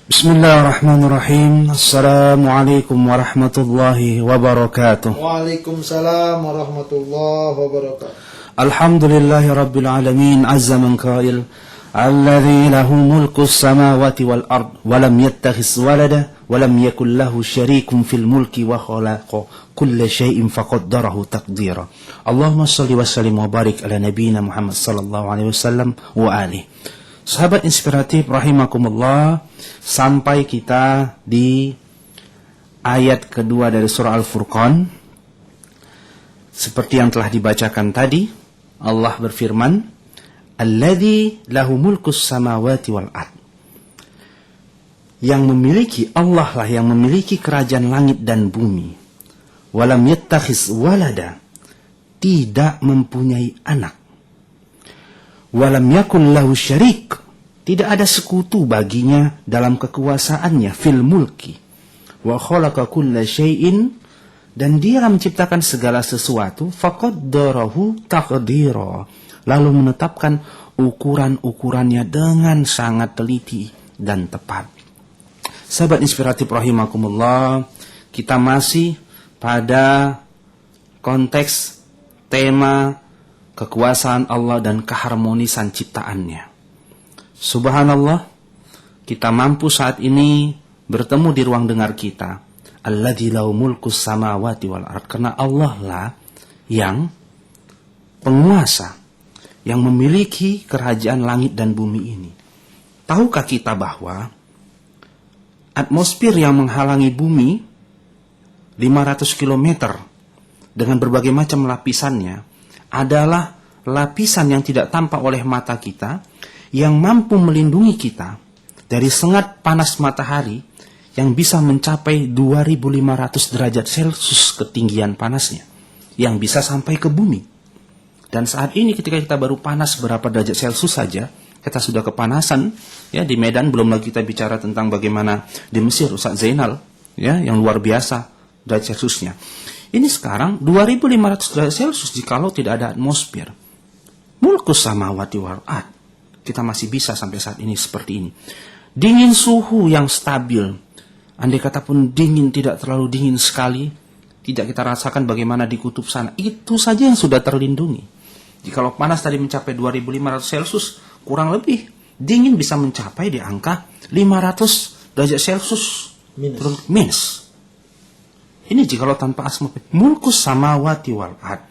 Bismillahirrahmanirrahim. Assalamualaikum warahmatullahi wabarakatuh. Waalaikumsalam warahmatullahi wabarakatuh. Alhamdulillahi rabbil alamin. Azza man qail, alladzi lahu mulku samawati wal ard wa lam yattakhis walada wa lam yakul lahu syarikun fil mulki wa khalaqa kulla syai'in faqaddarahu taqdira. Allahumma shalli wa sallim wa barik ala nabiyyina Muhammad sallallahu alaihi wasallam wa alihi. Sahabat inspiratif rahimakumullah, sampai kita di ayat kedua dari surah Al-Furqan. Seperti yang telah dibacakan tadi, Allah berfirman, alladzi lahu mulkus samawati wal ard. Yang memiliki, Allah lah yang memiliki kerajaan langit dan bumi. Walam yattakhiz walada, tidak mempunyai anak. Walam yakul lahu syarik, tidak ada sekutu baginya dalam kekuasaannya, fil mulki. Wa khalaqa kulla syai'in, dan dia menciptakan segala sesuatu, faqaddarahu taqdira, lalu menetapkan ukuran-ukurannya dengan sangat teliti dan tepat. Sahabat inspiratif rahimakumullah, kita masih pada konteks tema kekuasaan Allah dan keharmonisan ciptaannya. Subhanallah, kita mampu saat ini bertemu di ruang dengar kita. Alladzi lahu mulkus samawati wal ard. Karena Allah lah yang penguasa, yang memiliki kerajaan langit dan bumi ini. Tahukah kita bahwa atmosfer yang menghalangi bumi 500 km dengan berbagai macam lapisannya adalah lapisan yang tidak tampak oleh mata kita, yang mampu melindungi kita dari sengat panas matahari yang bisa mencapai 2500 derajat Celcius ketinggian panasnya, yang bisa sampai ke bumi. Dan saat ini ketika kita baru panas berapa derajat Celcius saja, kita sudah kepanasan ya di Medan, belum lagi kita bicara tentang bagaimana di Mesir Ustaz Zainal ya, yang luar biasa derajat Celciusnya. Ini sekarang 2500 derajat Celcius jikalau tidak ada atmosfer. Mulkus samawati wal ard. Kita masih bisa sampai saat ini seperti ini. Dingin suhu yang stabil. Andai kata pun dingin, tidak terlalu dingin sekali, tidak kita rasakan bagaimana di kutub sana. Itu saja yang sudah terlindungi. Jikalau panas tadi mencapai 2500 Celcius, kurang lebih dingin bisa mencapai di angka 500 derajat Celcius minus. Ini jikalau tanpa atmosfer. Mulkus samawati wal ard.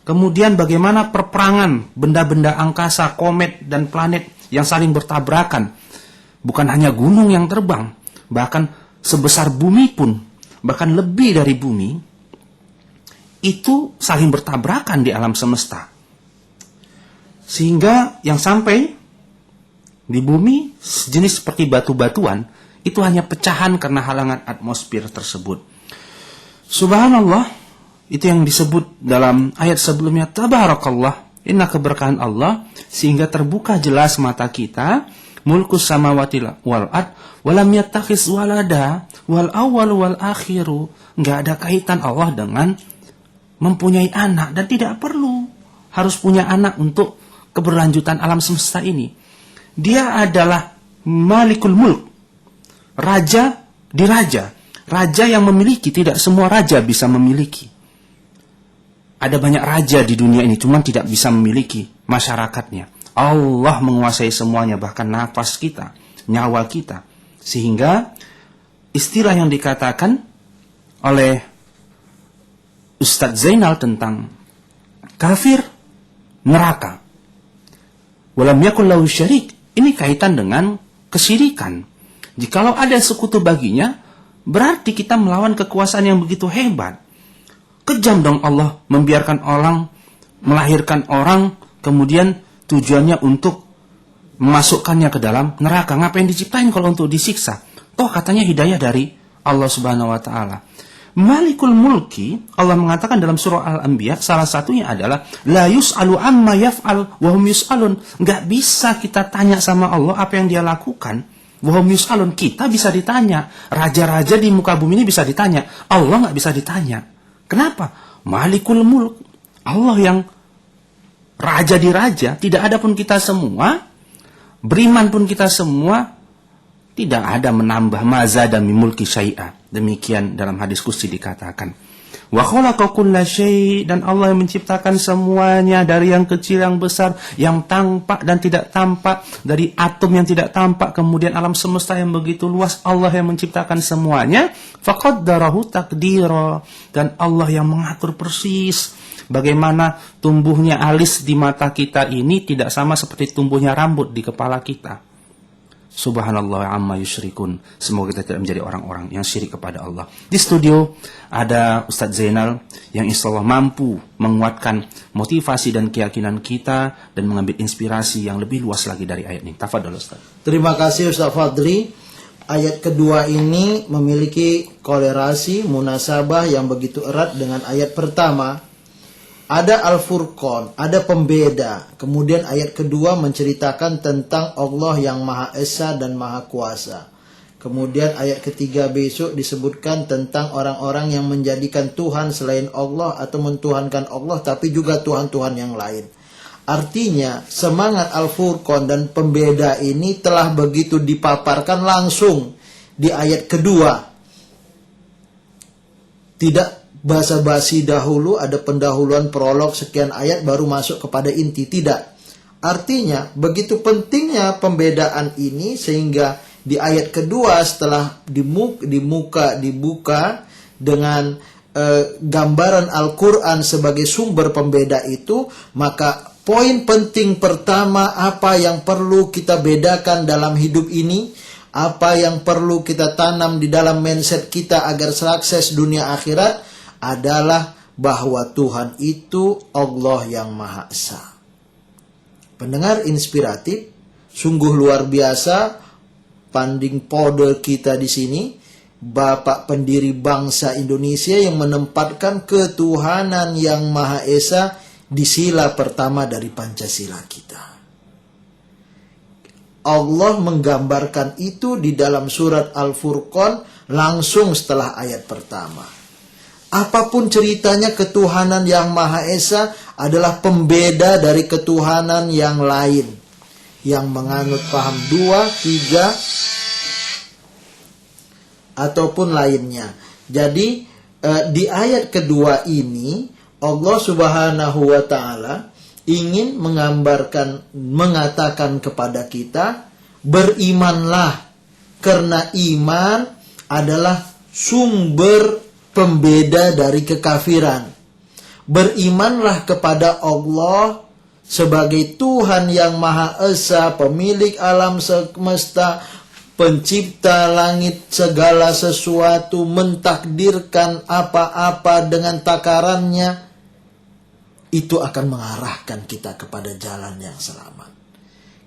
Kemudian bagaimana perperangan benda-benda angkasa, komet dan planet yang saling bertabrakan. Bukan hanya gunung yang terbang, bahkan sebesar bumi pun, bahkan lebih dari bumi, itu saling bertabrakan di alam semesta. Sehingga yang sampai di bumi sejenis seperti batu-batuan, itu hanya pecahan karena halangan atmosfer tersebut. Subhanallah, itu yang disebut dalam ayat sebelumnya, tabarakallah, inna keberkahan Allah, sehingga terbuka jelas mata kita, mulkus samawati wal ard, walam yattakhis walada, wal awwal wal akhiru. Enggak ada kaitan Allah dengan mempunyai anak, dan tidak perlu harus punya anak untuk keberlanjutan alam semesta ini. Dia adalah malikul mulk, raja di raja. Raja yang memiliki, tidak semua raja bisa memiliki. Ada banyak raja di dunia ini, cuma tidak bisa memiliki masyarakatnya. Allah menguasai semuanya, bahkan nafas kita, nyawa kita. Sehingga istilah yang dikatakan oleh Ustadz Zainal tentang kafir neraka, walam yakul lahu syarik, ini kaitan dengan kesyirikan. Jikalau ada sekutu baginya, berarti kita melawan kekuasaan yang begitu hebat. Kejam dong Allah membiarkan orang, melahirkan orang, kemudian tujuannya untuk memasukkannya ke dalam neraka. Ngapain diciptain kalau untuk disiksa? Toh katanya hidayah dari Allah Subhanahu wa Ta'ala. Malikul mulki, Allah mengatakan dalam surah Al-Anbiya, salah satunya adalah la yus'alu amma yaf'al wa hum yus'alun. Enggak bisa kita tanya sama Allah apa yang dia lakukan. Wahum yus'alun, kita bisa ditanya. Raja-raja di muka bumi ini bisa ditanya. Allah nggak bisa ditanya. Kenapa? Malikul mulk. Allah yang raja di raja. Tidak ada pun kita semua, beriman pun kita semua, Tidak ada menambah maza dan mimulki syai'a. Demikian dalam hadis qudsi dikatakan. Wa khalaqa kulla syai', dan Allah yang menciptakan semuanya dari yang kecil yang besar, yang tampak dan tidak tampak, dari atom yang tidak tampak, kemudian alam semesta yang begitu luas, Allah yang menciptakan semuanya. Faqaddarahu taqdira, dan Allah yang mengatur persis bagaimana tumbuhnya alis di mata kita ini tidak sama seperti tumbuhnya rambut di kepala kita. Subhanallah amma yusyrikun. Semoga kita tidak menjadi orang-orang yang syirik kepada Allah. Di studio ada Ustadz Zainal yang insyaallah mampu menguatkan motivasi dan keyakinan kita dan mengambil inspirasi yang lebih luas lagi dari ayat ini. Tafadhol Ustaz. Terima kasih Ustaz Fadli. Ayat kedua ini memiliki kolerasi munasabah yang begitu erat dengan ayat pertama. Ada Al-Furqan, ada pembeda. Kemudian ayat kedua menceritakan tentang Allah yang Maha Esa dan Maha Kuasa. Kemudian ayat ketiga besok disebutkan tentang orang-orang yang menjadikan Tuhan selain Allah atau mentuhankan Allah tapi juga Tuhan-Tuhan yang lain. Artinya semangat Al-Furqan dan pembeda ini telah begitu dipaparkan langsung di ayat kedua. Tidak basa-basi dahulu, ada pendahuluan prolog sekian ayat baru masuk kepada inti. Tidak. Artinya begitu pentingnya pembedaan ini sehingga di ayat kedua setelah dibuka dengan gambaran Al-Quran sebagai sumber pembeda itu, maka poin penting pertama apa yang perlu kita bedakan dalam hidup ini, apa yang perlu kita tanam di dalam mindset kita agar sukses dunia akhirat adalah bahwa Tuhan itu Allah yang Maha Esa. Pendengar inspiratif, sungguh luar biasa panding pode kita di sini, Bapak pendiri bangsa Indonesia yang menempatkan ketuhanan yang Maha Esa di sila pertama dari Pancasila kita. Allah menggambarkan itu di dalam surat Al-Furqan langsung setelah ayat pertama. Apapun ceritanya, ketuhanan yang Maha Esa adalah pembeda dari ketuhanan yang lain, yang menganut paham 2, 3 ataupun lainnya. Jadi di ayat kedua ini Allah Subhanahu wa taala ingin mengatakan kepada kita, berimanlah, karena iman adalah sumber pembeda dari kekafiran. Berimanlah kepada Allah sebagai Tuhan yang Maha Esa, pemilik alam semesta, pencipta langit segala sesuatu, mentakdirkan apa-apa dengan takarannya. Itu akan mengarahkan kita kepada jalan yang selamat.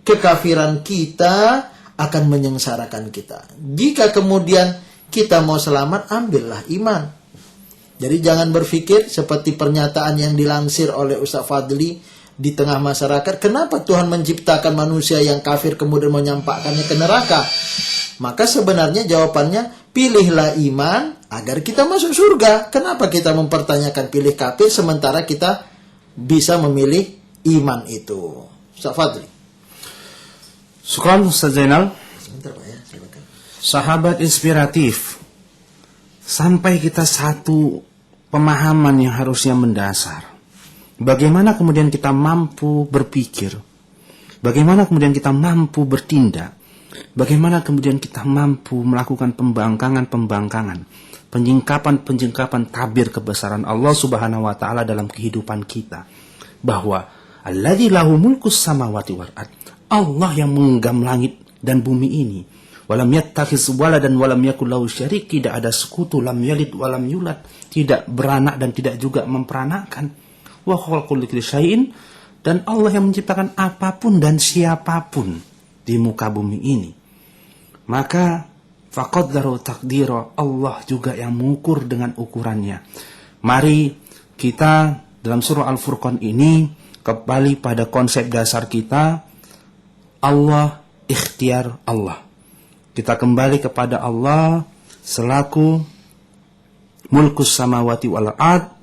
Kekafiran kita akan menyengsarakan kita. Jika kemudian kita mau selamat, ambillah iman. Jadi jangan berpikir seperti pernyataan yang dilansir oleh Ustaz Fadli di tengah masyarakat, kenapa Tuhan menciptakan manusia yang kafir kemudian menyampaikannya ke neraka? Maka sebenarnya jawabannya, pilihlah iman agar kita masuk surga. Kenapa kita mempertanyakan pilih kafir sementara kita bisa memilih iman itu? Ustaz Fadli. Syukran Ustaz Zainal. Sebentar Pak ya, silakan. Sahabat inspiratif, sampai kita satu pemahaman yang harusnya mendasar. Bagaimana kemudian kita mampu berpikir? Bagaimana kemudian kita mampu bertindak? Bagaimana kemudian kita mampu melakukan pembangkangan, penyingkapan tabir kebesaran Allah Subhanahu wa taala dalam kehidupan kita. Bahwa alladzi lahu mulkus samawati wal ard. Allah yang menggenggam langit dan bumi ini. Walam yattakhiz waladan walam yakul lahu syarik, tidak ada sekutu, lam yalid walam yulad, tidak beranak dan tidak juga memperanakkan. Wa khalaqul likulli syai'in, dan Allah yang menciptakan apapun dan siapapun di muka bumi ini. Maka faqaddaru taqdira, Allah juga yang mengukur dengan ukurannya. Mari kita dalam surah Al-Furqan ini kembali pada konsep dasar kita, Allah, ikhtiar Allah. Kita kembali kepada Allah selaku mulkus samawati wal ard.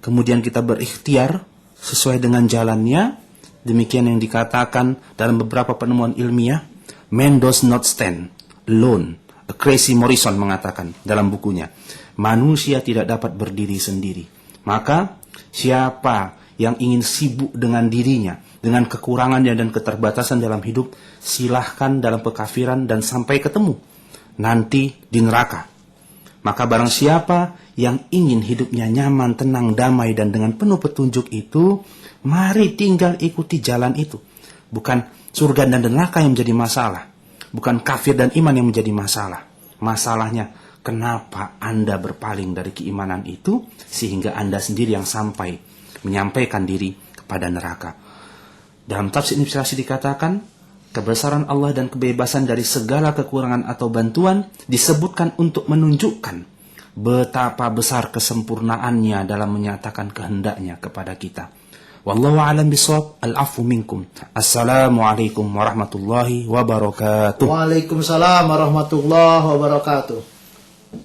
Kemudian kita berikhtiar sesuai dengan jalannya. Demikian yang dikatakan dalam beberapa penemuan ilmiah. Man does not stand, alone. Tracy Morrison mengatakan dalam bukunya, manusia tidak dapat berdiri sendiri. Maka siapa yang ingin sibuk dengan dirinya, dengan kekurangannya dan keterbatasan dalam hidup, silahkan dalam kekafiran dan sampai ketemu nanti di neraka. Maka barang siapa yang ingin hidupnya nyaman, tenang, damai, dan dengan penuh petunjuk itu, mari tinggal ikuti jalan itu. Bukan surga dan neraka yang menjadi masalah. Bukan kafir dan iman yang menjadi masalah. Masalahnya, kenapa Anda berpaling dari keimanan itu, sehingga Anda sendiri yang sampai menyampaikan diri kepada neraka. Dalam tafsir Ibnu Katsir dikatakan, kebesaran Allah dan kebebasan dari segala kekurangan atau bantuan disebutkan untuk menunjukkan betapa besar kesempurnaannya dalam menyatakan kehendaknya kepada kita. Wallahu a'lam bishawab. Al-'afwu minkum. Assalamualaikum warahmatullahi wabarakatuh. Waalaikumsalam warahmatullahi wabarakatuh.